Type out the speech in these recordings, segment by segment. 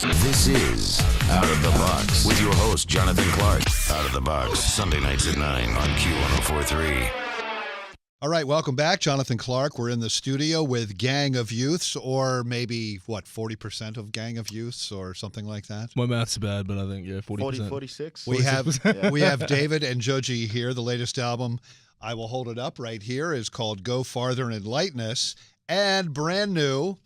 This is Out of the Box with your host, Jonathan Clark. Out of the Box, Sunday nights at 9 on Q1043. All right, welcome back. Jonathan Clark. We're in the studio with Gang of Youths, or maybe, 40% of Gang of Youths or something like that? My math's bad, but I think, 40%. 46. We have David and Joji here. The latest album, I will hold it up right here, is called Go Farther and Enlighten Us, and brand new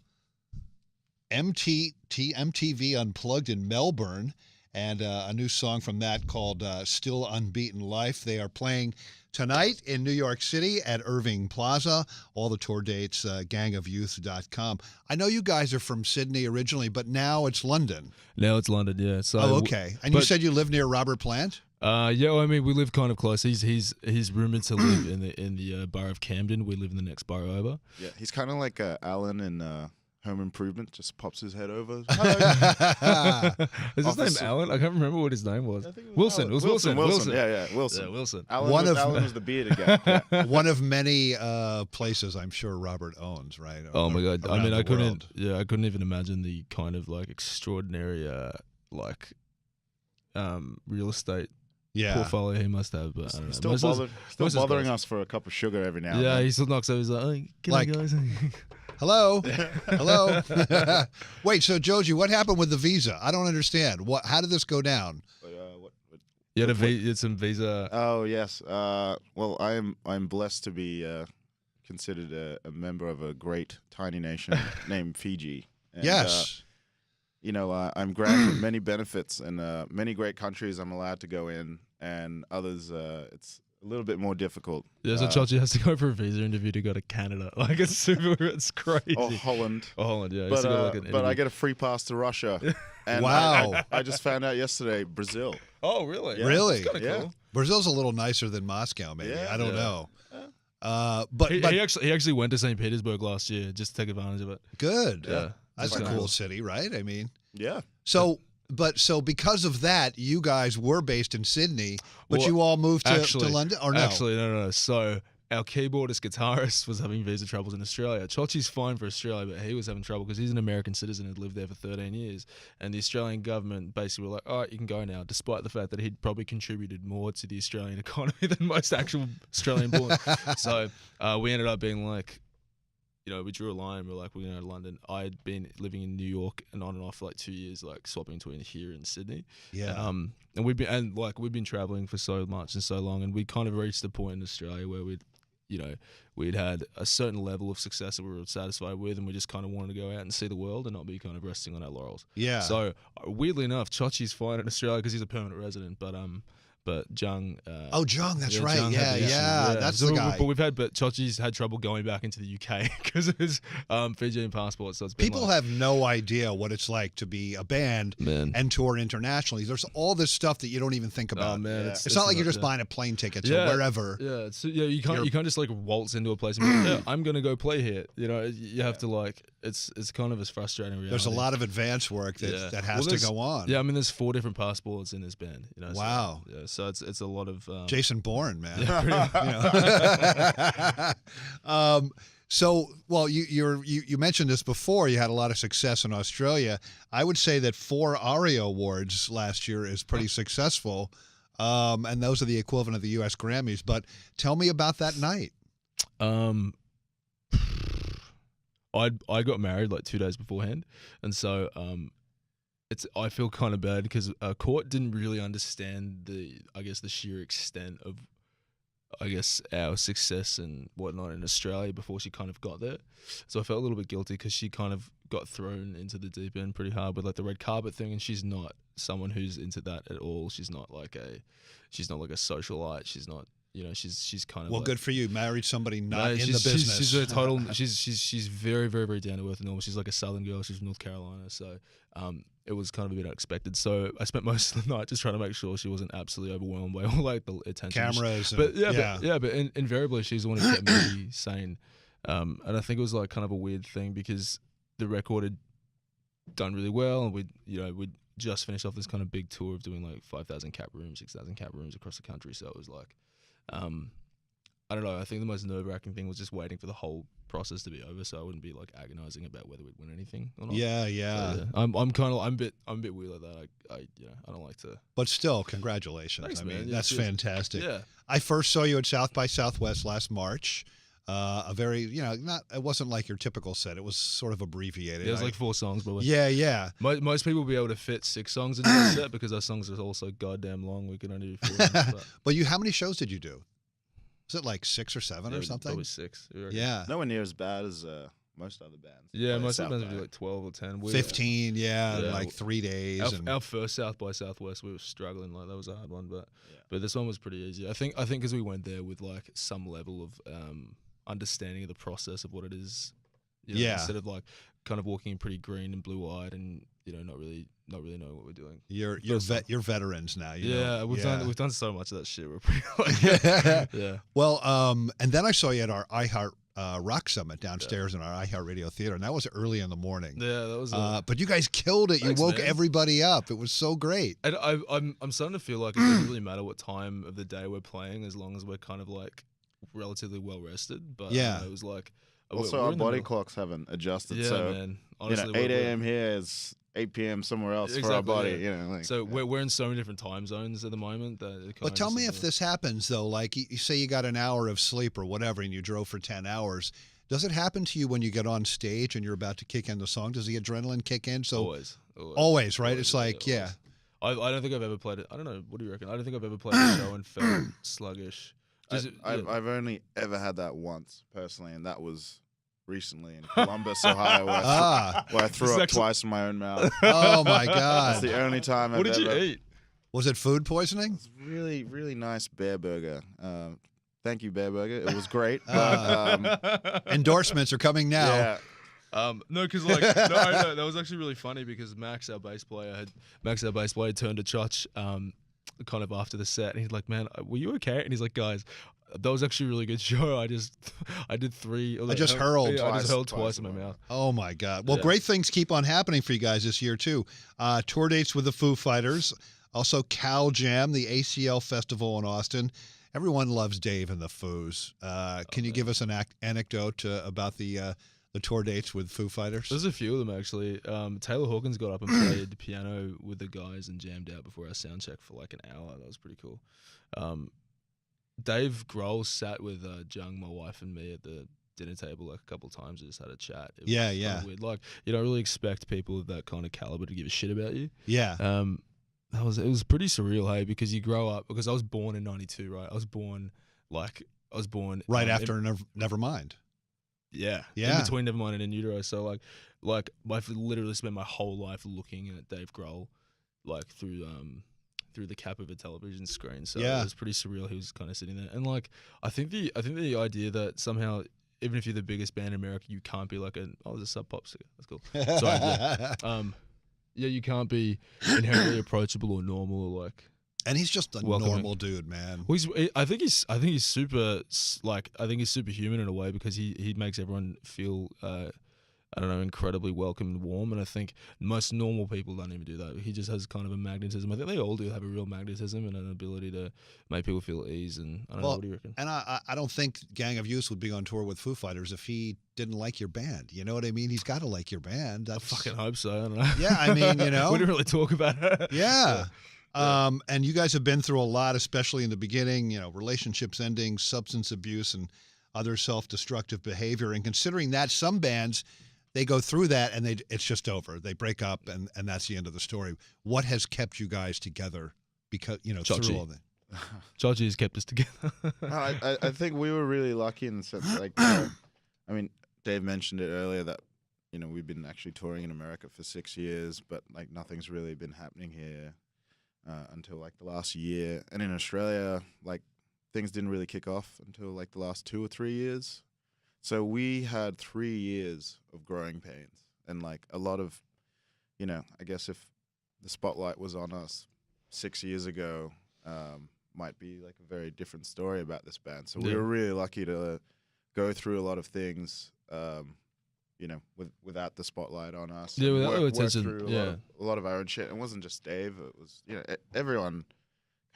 MTV Unplugged in Melbourne, and a new song from that called Still Unbeaten Life. They are playing tonight in New York City at Irving Plaza. All the tour dates, gangofyouth.com. I know you guys are from Sydney originally, but now it's London. Now it's London, yeah. So, okay. And you said you live near Robert Plant? Yeah, well, I mean, we live kind of close. He's rumored to live in the borough of Camden. We live in the next borough over. Yeah, he's kind of like Alan in Home Improvement. Just pops his head over. Is his name Alan? I can't remember what his name was. Wilson. It was Wilson. Wilson. Yeah, Wilson. Yeah, Wilson. Alan was the bearded guy. Yeah. One of many places I'm sure Robert owns, right? Oh my God! I mean, I couldn't even imagine the kind of like extraordinary real estate portfolio he must have. But I don't know. Still bothering us for a cup of sugar every now and then. then. He still knocks over. He's like, "Oh, can I guys?" Hello? Hello? Wait, so Joji, what happened with the visa? I don't understand. How did this go down? You had some visa. Oh, yes. Well, I'm blessed to be considered a member of a great tiny nation named Fiji. And, yes. I'm granted many benefits, and many great countries I'm allowed to go in, and others it's a little bit more difficult. Yeah, so Chachi has to go for a visa interview to go to Canada. Like, it's crazy. Or Holland. Yeah. But I get a free pass to Russia. And wow. I just found out yesterday, Brazil. Oh, really? Yeah. Really? That's kind of cool. Brazil's a little nicer than Moscow, maybe. Yeah. I don't know. But he actually went to St. Petersburg last year just to take advantage of it. Good. Yeah. That's a cool city, right? I mean. Yeah. So because of that, you guys were based in Sydney, but you all moved to London, or no? Actually, no. So our keyboardist guitarist was having visa troubles in Australia. Chochi's fine for Australia, but he was having trouble because he's an American citizen and lived there for 13 years. And the Australian government basically were like, all right, you can go now, despite the fact that he'd probably contributed more to the Australian economy than most actual Australian born. So we ended up being like, we drew a line. We're like, we're going to go to London. I'd been living in New York and on and off for like 2 years, like swapping between here and Sydney. Yeah. And we've been traveling for so much and so long, and we kind of reached the point in Australia where we'd had a certain level of success that we were satisfied with, and we just kind of wanted to go out and see the world and not be kind of resting on our laurels. Yeah. So weirdly enough, Chochi's fine in Australia because he's a permanent resident, but Jung. Jung, that's right. Jung Yeah, that's the guy. But Chochi's had trouble going back into the UK because of his Fijian passport. So it's been people have no idea what it's like to be a band and tour internationally. There's all this stuff that you don't even think about. Oh man, it's not like you're just buying a plane ticket to wherever. Yeah, you can't just like waltz into a place and be like, I'm gonna go play here. You have to it's kind of a frustrating reality. There's a lot of advance work that has to go on. Yeah, I mean, there's 4 different passports in this band. Wow. So it's a lot of Jason Bourne, man. Yeah, you mentioned this before. You had a lot of success in Australia. I would say that 4 ARIA awards last year is pretty successful, and those are the equivalent of the U.S. Grammys. But tell me about that night. I got married like 2 days beforehand, and so I feel kind of bad because Court didn't really understand the sheer extent of our success and whatnot in Australia before she kind of got there. So I felt a little bit guilty because she kind of got thrown into the deep end pretty hard with like the red carpet thing, and she's not someone who's into that at all. She's not like a socialite. She's not. She's kind of good for you. Married somebody not in the business. She's a total. she's very, very, very down to earth and normal. She's like a Southern girl. She's from North Carolina, so it was kind of a bit unexpected. So I spent most of the night just trying to make sure she wasn't absolutely overwhelmed by all like the attention. Cameras. But invariably she's the one who kept me sane. And I think it was like kind of a weird thing because the record had done really well, and we'd just finished off this kind of big tour of doing like 5,000 cap rooms, 6,000 cap rooms across the country. So it was like. I don't know. I think the most nerve-wracking thing was just waiting for the whole process to be over, so I wouldn't be like agonizing about whether we'd win anything or not. Yeah, yeah. So, yeah. I'm a bit weird like that. I don't like to. But still, congratulations. Thanks, I mean, man. Yeah, that's cheers. fantastic. Yeah. I first saw you at South by Southwest last March. A very, it wasn't like your typical set. It was sort of abbreviated. It was like 4 songs, but yeah, yeah. Most people will be able to fit 6 songs into a set because our songs are all so goddamn long. We can only do 4. But how many shows did you do? Was it like 6 or 7 or something? Probably 6. Yeah. Nowhere near as bad as most other bands. Yeah, Like most of South them by. do like 12 or 10. 15, Yeah. like 3 days. Our first South by Southwest, we were struggling. Like that was a hard one, but Yeah. but this one was pretty easy. I think because we went there with like some level of understanding of the process of what it is. Yeah. Instead of like kind of walking in pretty green and blue-eyed and not really know what we're doing. You're veterans now. We've done so much of that shit. We're pretty yeah. Well, and then I saw you at our iHeart Rock Summit downstairs in our iHeartRadio theater, and that was early in the morning. Yeah, that was. But you guys killed it. Thanks, you woke man. everybody up. It was so great. And I'm starting to feel like it doesn't really matter what time of the day we're playing as long as we're kind of like relatively well rested. But Yeah. it was like Also, we're our in the body middle. clocks haven't adjusted. Yeah, so man. Honestly, 8 a.m. here is 8 p.m. somewhere else for our Exactly, body. yeah. So we're in so many different time zones at the moment that. It But tell me if this happens though. Like you say, you got an hour of sleep or whatever, and you drove for 10 hours. Does it happen to you when you get on stage and you're about to kick in the song? Does the adrenaline kick in? So always, right? It's like, yeah. always. I don't think I've ever played it. I don't know. What do you reckon? I don't think I've ever played a show and felt sluggish. I've only ever had that once personally, and that was recently in Columbus, Ohio, where I threw up twice in my own mouth. Oh my God! That's the only time I've What did you ever. eat? Was it food poisoning? It was really, really nice bear burger. Thank you, Bear Burger. It was great. But, Endorsements are coming now. yeah, No, because like no, that was actually really funny because Max, our bass player, turned to Church kind of after the set, and he's like, "Man, were you okay?" And he's like, "Guys, that was actually a really good show. I did 3. I just hurled I just hurled twice twice in my mouth." Oh my God! Well, Yeah. great things keep on happening for you guys this year too. Tour dates with the Foo Fighters, also Cal Jam, the ACL Festival in Austin. Everyone loves Dave and the Foos. Can you give us an anecdote about the tour dates with Foo Fighters? There's a few of them actually. Taylor Hawkins got up and played the piano with the guys and jammed out before our sound check for like an hour. That was pretty cool. Dave Grohl sat with Jung, my wife, and me at the dinner table like a couple of times. We just had a chat. It was kinda weird. Like you don't really expect people of that kind of caliber to give a shit about you. Yeah. It was pretty surreal, hey, because you grow up. Because I was born in '92, right? I was born Right after Nevermind. Yeah. Yeah. In between Nevermind and In Utero. So like I've literally spent my whole life looking at Dave Grohl, like through the cap of a television screen. So Yeah. it was pretty surreal. He was kind of sitting there, and like I think the idea that somehow, even if you're the biggest band in America, you can't be like there's a Sub Pop singer. That's cool. Sorry. Yeah. Yeah, you can't be inherently approachable or normal or like. And he's just a welcoming. normal dude, man. Well, I think he's super superhuman in a way because he makes everyone feel I don't know, incredibly welcome and warm. And I think most normal people don't even do that. He just has kind of a magnetism. I think they all do have a real magnetism and an ability to make people feel at ease. And I don't know, what do you reckon? And I don't think Gang of Youth would be on tour with Foo Fighters if he didn't like your band. You know what I mean? He's got to like your band. I fucking hope so. I don't know. Yeah, I mean, you know. We didn't really talk about it. Yeah. And you guys have been through a lot, especially in the beginning, you know, relationships ending, substance abuse, and other self-destructive behavior. And considering that, some bands, they go through that and it's just over. They break up and that's the end of the story. What has kept you guys together because, you know, through all that? Chachi has kept us together. I think we were really lucky in the sense that, like, I mean, Dave mentioned it earlier that, you know, we've been actually touring in America for 6 years, but like nothing's really been happening here until like the last year. And in Australia, like things didn't really kick off until like the last 2 or 3 years. So we had 3 years of growing pains and like a lot of, you know, I guess if the spotlight was on us 6 years ago, might be like a very different story about this band. So we were really lucky to go through a lot of things, you know, without the spotlight on us. Yeah, without the work attention. through a lot of our own shit. It wasn't just Dave. It was, you know, everyone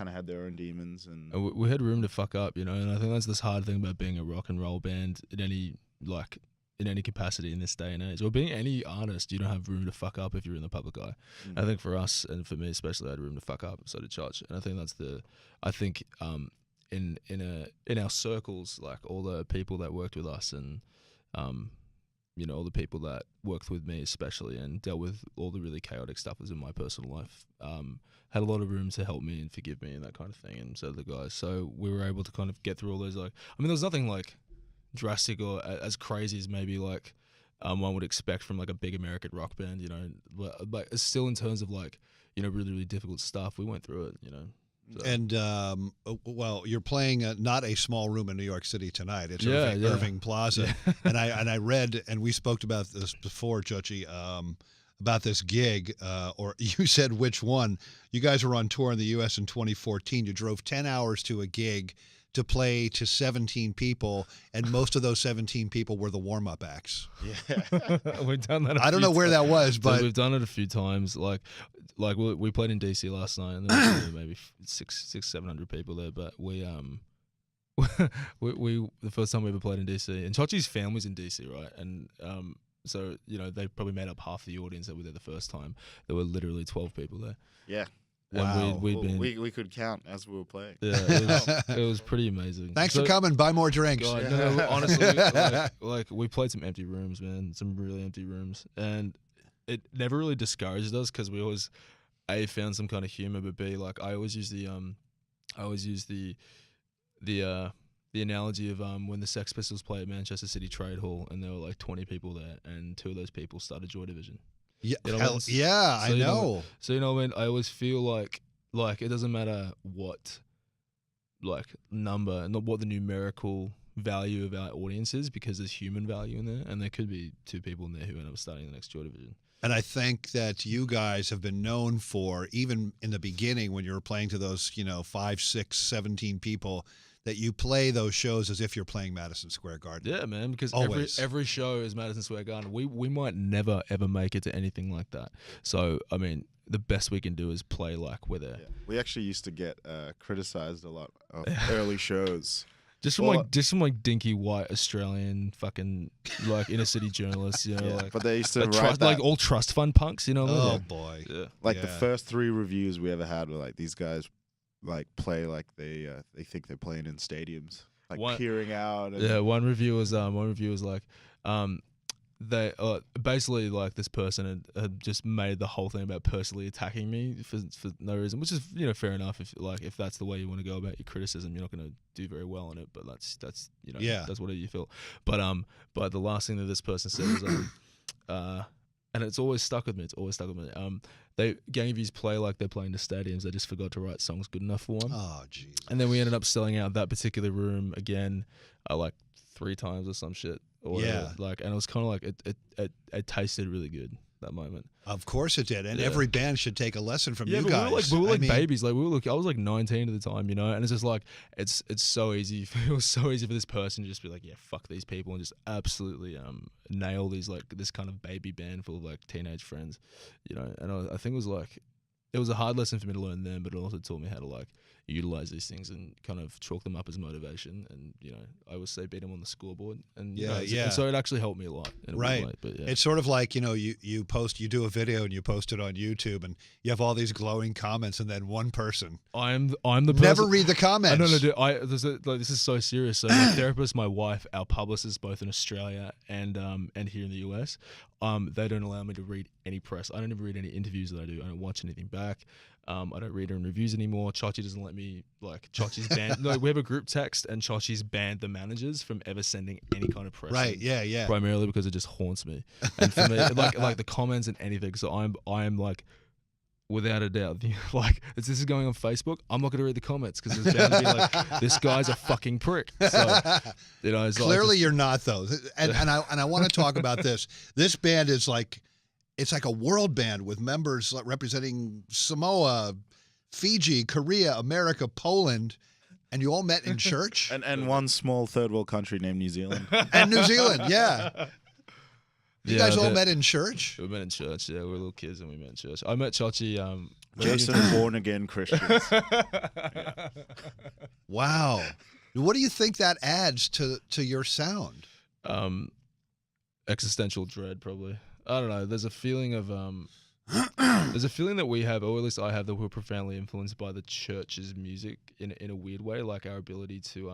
kind of had their own demons, and We had room to fuck up, you know, and I think that's this hard thing about being a rock and roll band in any capacity in this day and age, or being any artist. You don't have room to fuck up if you're in the public eye. I think for us, and for me especially, I had room to fuck up. So did Church, and I think that's in our circles, like all the people that worked with us, and you know, all the people that worked with me especially, and dealt with all the really chaotic stuff that was in my personal life, had a lot of room to help me and forgive me and that kind of thing, and so did the guys. So we were able to kind of get through all those, like, I mean, there was nothing like drastic or as crazy as maybe like one would expect from like a big American rock band, you know, but it's still in terms of like, you know, really, really difficult stuff. We went through it, you know. So. And well, you're playing not a small room in New York City tonight. It's Irving Plaza, and I read, and we spoke about this before, Jochi, about this gig, or you said which one. You guys were on tour in the U.S. in 2014. You drove 10 hours to a gig to play to 17 people, and most of those 17 people were the warm-up acts. yeah, We've done that. I don't know where that was, but we've done it a few times. Like we played in DC last night, and there was maybe 700 people there. But we the first time we ever played in DC, and Chachi's family's in DC, right? And so you know, they probably made up half the audience that were there the first time. There were literally 12 people there. yeah. Wow. And We could count as we were playing. Yeah, it was pretty amazing. Thanks for coming. Buy more drinks. God, no, honestly, like we played some empty rooms, man. Some really empty rooms, and it never really discouraged us because we always found some kind of humor, but B, like I always use the analogy of when the Sex Pistols played at Manchester City Trade Hall, and there were like 20 people there, and 2 of those people started Joy Division. Yeah, You know, yeah, so I you know. So you know, what I mean, I always feel like it doesn't matter what like number and what the numerical value of our audience is, because there's human value in there, and there could be 2 people in there who end up starting the next Joy Division. And I think that you guys have been known for, even in the beginning when you were playing to those, 5, 6, 17 people, that you play those shows as if you're playing Madison Square Garden. Yeah, man, because Always. every show is Madison Square Garden. We might never, ever make it to anything like that. So, I mean, the best we can do is play like we're there. Yeah. We actually used to get criticized a lot of early shows. Just from dinky white Australian fucking like inner city journalists, you know, Yeah, like but they used to like, write that, like all trust fund punks, you know. Oh, Yeah. boy. Yeah. like the first 3 reviews we ever had were like, these guys like play like they think they're playing in stadiums, like peering out. And Yeah, one review was like, they basically like this person had just made the whole thing about personally attacking me for no reason, which is, you know, fair enough if that's the way you want to go about your criticism. You're not going to do very well on it, but that's you know, that's whatever you feel. But the last thing that this person said was and it's always stuck with me. They gang views play like they're playing the stadiums. They just forgot to write songs good enough for one. Oh, jeez. And then we ended up selling out that particular room again, like 3 times or some shit. Or whatever. Like, and it was kind of like it tasted really good that moment. Of course it did, and every band should take a lesson from you but guys. we were like babies. Like I was like 19 at the time, you know, and it's just like it's so easy. It was so easy for this person to just be like, yeah, fuck these people, and just absolutely nail these, like, this kind of baby band full of like teenage friends, you know. And I think it was a hard lesson for me to learn then, but it also taught me how to like utilize these things and kind of chalk them up as motivation. And, you know, I always say beat them on the scoreboard. And and so it actually helped me a lot. In a Right. way, but It's sort of like, you know, you do a video and you post it on YouTube, and you have all these glowing comments, and then one person. I'm the person. Never read the comments. No, dude, this is so serious. So my therapist, my wife, our publicist, both in Australia and here in the US, they don't allow me to read any press. I don't ever read any interviews that I do. I don't watch anything back. I don't read any reviews anymore. Chachi doesn't let me, like, Chachi's banned. No, we have a group text, and Chachi's banned the managers from ever sending any kind of press. Right, yeah. Primarily because it just haunts me. And for me, like the comments and anything. So I'm like, without a doubt, like, if this is going on Facebook, I'm not going to read the comments, because there's bound to be like, this guy's a fucking prick. So, you know, it's clearly you're not, though. And I want to talk about this. This band is like, it's like a world band with members representing Samoa, Fiji, Korea, America, Poland, and you all met in church? and one small third world country named New Zealand. And New Zealand, yeah. You guys all met in church? We met in church. Yeah, we were little kids and we met in church. I met Chachi. Jason, born again Christians. Wow. What do you think that adds to your sound? Existential dread, probably. I don't know. There's a feeling of there's a feeling that we have, or at least I have, that we're profoundly influenced by the church's music in a weird way. Like our ability to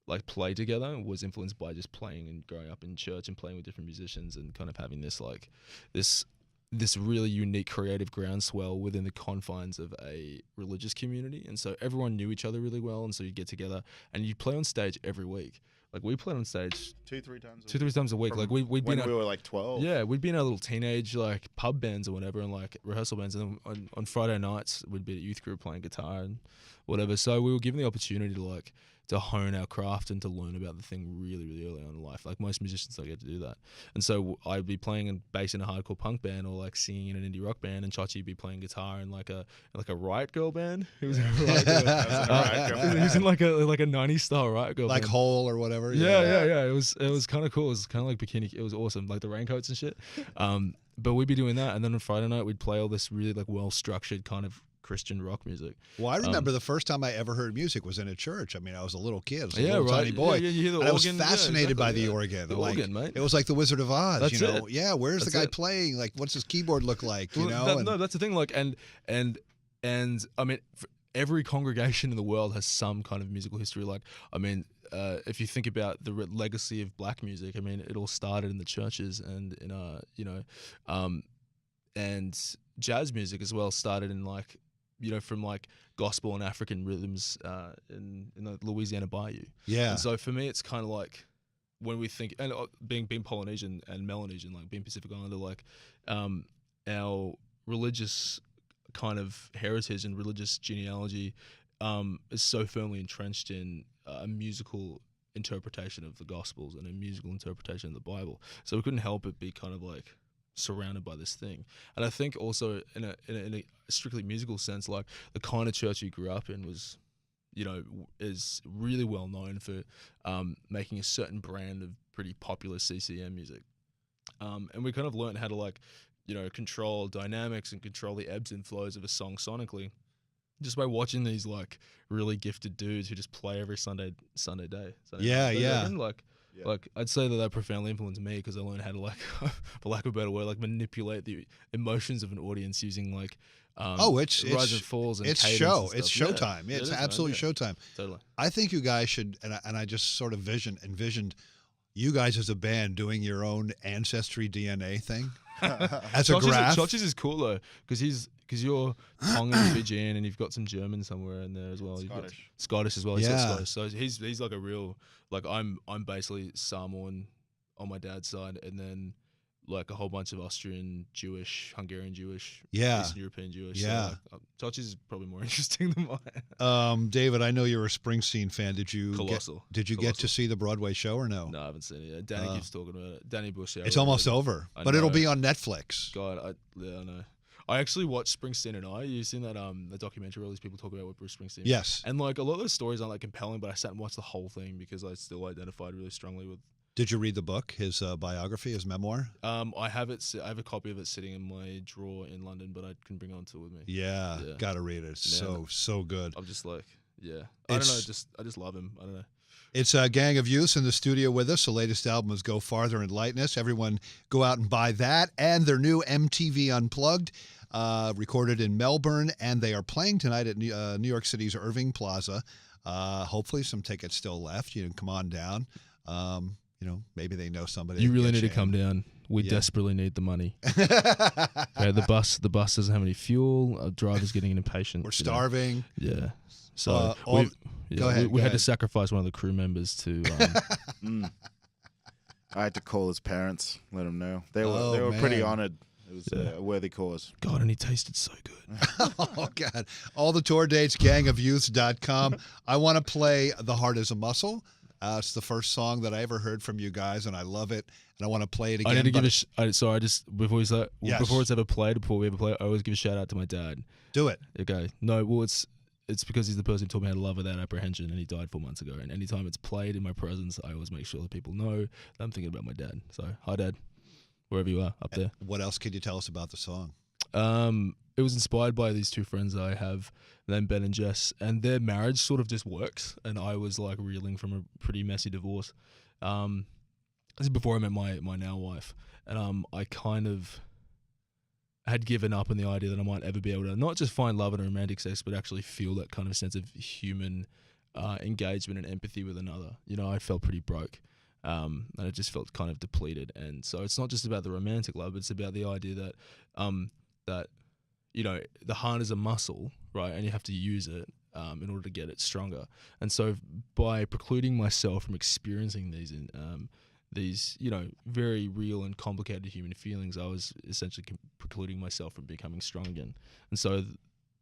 like play together was influenced by just playing and growing up in church and playing with different musicians and kind of having this like this really unique creative groundswell within the confines of a religious community. And so everyone knew each other really well, and so you'd get together and you'd play on stage every week. Like we played on stage 2-3 times. 2-3 times a week. Like we'd when been we were like 12. Yeah, we'd be in our little teenage like pub bands or whatever, and like rehearsal bands. And then on Friday nights, we'd be at youth group playing guitar and whatever. So we were given the opportunity to hone our craft and to learn about the thing really, really early on in life. Like most musicians don't get to do that. And so I'd be playing and bass in a hardcore punk band or like singing in an indie rock band, and Chachi'd be playing guitar in like a Riot Girl band. He was in a Riot Girl. He was in like a 90s style Riot Girl like band. Hole or whatever. Yeah. It was kind of cool. It was kind of like bikini. It was awesome, like the raincoats and shit. But we'd be doing that, and then on Friday night we'd play all this really like well structured kind of Christian rock music. Well, I remember the first time I ever heard music was in a church. I mean, I was a little kid. I was a Yeah, little right. tiny boy. Yeah, you hear the and organ. I was fascinated by the yeah. organ. The like, organ, mate. It was like the Wizard of Oz. That's you know? it. Yeah, where's That's the guy it. playing? Like, what's his keyboard look like? You Well, know? no, that's the thing. Like, and I mean, every congregation in the world has some kind of musical history. Like, I mean, if you think about the legacy of black music, I mean, it all started in the churches and in and jazz music as well started in like, from like gospel and African rhythms in the Louisiana Bayou. Yeah. And so for me, it's kind of like when we think, and being Polynesian and Melanesian, like being Pacific Islander, like our religious kind of heritage and religious genealogy is so firmly entrenched in a musical interpretation of the Gospels and a musical interpretation of the Bible. So we couldn't help but be kind of like surrounded by this thing. And I think also in a strictly musical sense, like the kind of church you grew up in was, is really well known for making a certain brand of pretty popular CCM music. And we kind of learned how to like, control dynamics and control the ebbs and flows of a song sonically, just by watching these like really gifted dudes who just play every Sunday day. Yeah. Like I'd say that profoundly influenced me because I learned how to like, for lack of a better word, like manipulate the emotions of an audience using like rise and falls and it's cadence show. and stuff. It's showtime. Yeah, It's it is, absolutely man. Yeah. showtime. Totally. I think you guys should, and I just sort of envisioned you guys as a band doing your own ancestry DNA thing as a graph. Chotch's is cool though because you're Tongan, Fijian, and you've got some German somewhere in there as well. You've got Scottish as well. He's got Scottish, so he's like a real like I'm basically Samoan on my dad's side, and then like a whole bunch of Austrian Jewish, Hungarian Jewish, Eastern European Jewish. Yeah. So, like, Chotch's is probably more interesting than mine. David, I know you're a Springsteen fan. Did you get to see the Broadway show or no? No, I haven't seen it yet. Danny keeps talking about it. Danny Bush. It's almost over, but it'll be on Netflix. God, I know. I actually watched Springsteen and I. You seen that the documentary all these people talk about with Bruce Springsteen? Yes. And like a lot of those stories aren't like compelling, but I sat and watched the whole thing because I still identified really strongly with. Did you read the book, his biography, his memoir? I have it. I have a copy of it sitting in my drawer in London, but I can bring it on tour with me. Yeah. Gotta read it. It's so good. I'm just like, I don't know. I just love him. I don't know. It's a gang of youths in the studio with us. The latest album is Go Farther and Lighten Us. Everyone go out and buy that and their new MTV Unplugged, recorded in Melbourne, and they are playing tonight at New York City's Irving Plaza. Hopefully some tickets still left. You can come on down. Maybe they know somebody. You really need to come down. We desperately need the money. Okay, the bus doesn't have any fuel. Our driver's getting impatient. We're starving. Yeah. So go ahead. We had to sacrifice one of the crew members to. I had to call his parents, let them know. They were pretty honored. It was a worthy cause. God, and he tasted so good. Oh, God. All the tour dates, gangofyouths.com. I want to play The Heart is a Muscle. It's the first song that I ever heard from you guys, and I love it. And I want to play it again. I need to before we start, Yes. before it's ever played, before we ever play it, I always give a shout out to my dad. Do it. Okay. No, well, it's because he's the person who taught me how to love without apprehension, and he died 4 months ago. And anytime it's played in my presence, I always make sure that people know that I'm thinking about my dad. So, hi, Dad. wherever you are up there. What else could you tell us about the song? It was inspired by these two friends I have, named Ben and Jess, and their marriage sort of just works. And I was like reeling from a pretty messy divorce. This is before I met my now wife, and I kind of had given up on the idea that I might ever be able to not just find love in a romantic sex, but actually feel that kind of sense of human engagement and empathy with another. You know, I felt pretty broke. And it just felt kind of depleted. And so it's not just about the romantic love, it's about the idea that that, you know, the heart is a muscle, right? And you have to use it in order to get it stronger. And so by precluding myself from experiencing these, you know, very real and complicated human feelings, I was essentially precluding myself from becoming strong again. And so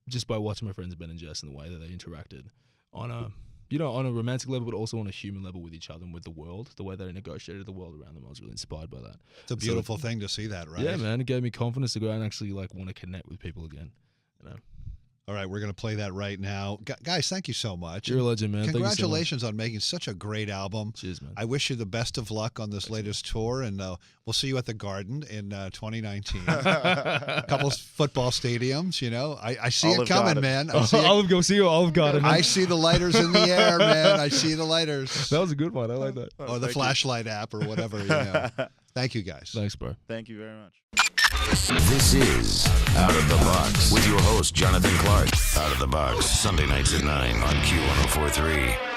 just by watching my friends Ben and Jess and the way that they interacted on a, you know, on a romantic level, but also on a human level with each other and with the world, the way they negotiated the world around them, I was really inspired by that. It's a beautiful thing to see that, right? Yeah, man. It gave me confidence to go out and actually like want to connect with people again. You know. All right, we're going to play that right now. Guys, thank you so much. You're a legend, man. Congratulations on making such a great album. Cheers, man. I wish you the best of luck on this latest tour, and we'll see you at the Garden in 2019. A couple football stadiums, you know. I see Olive it coming, Garden. man. I see, Olive, go see you, Olive Garden. I see the lighters in the air, man. I see the lighters. That was a good one. I like that. Or the flashlight app or whatever, you know. Thank you, guys. Thanks, bro. Thank you very much. This is Out of the Box with your host, Jonathan Clark. Out of the Box, Sunday nights at 9 on Q1043.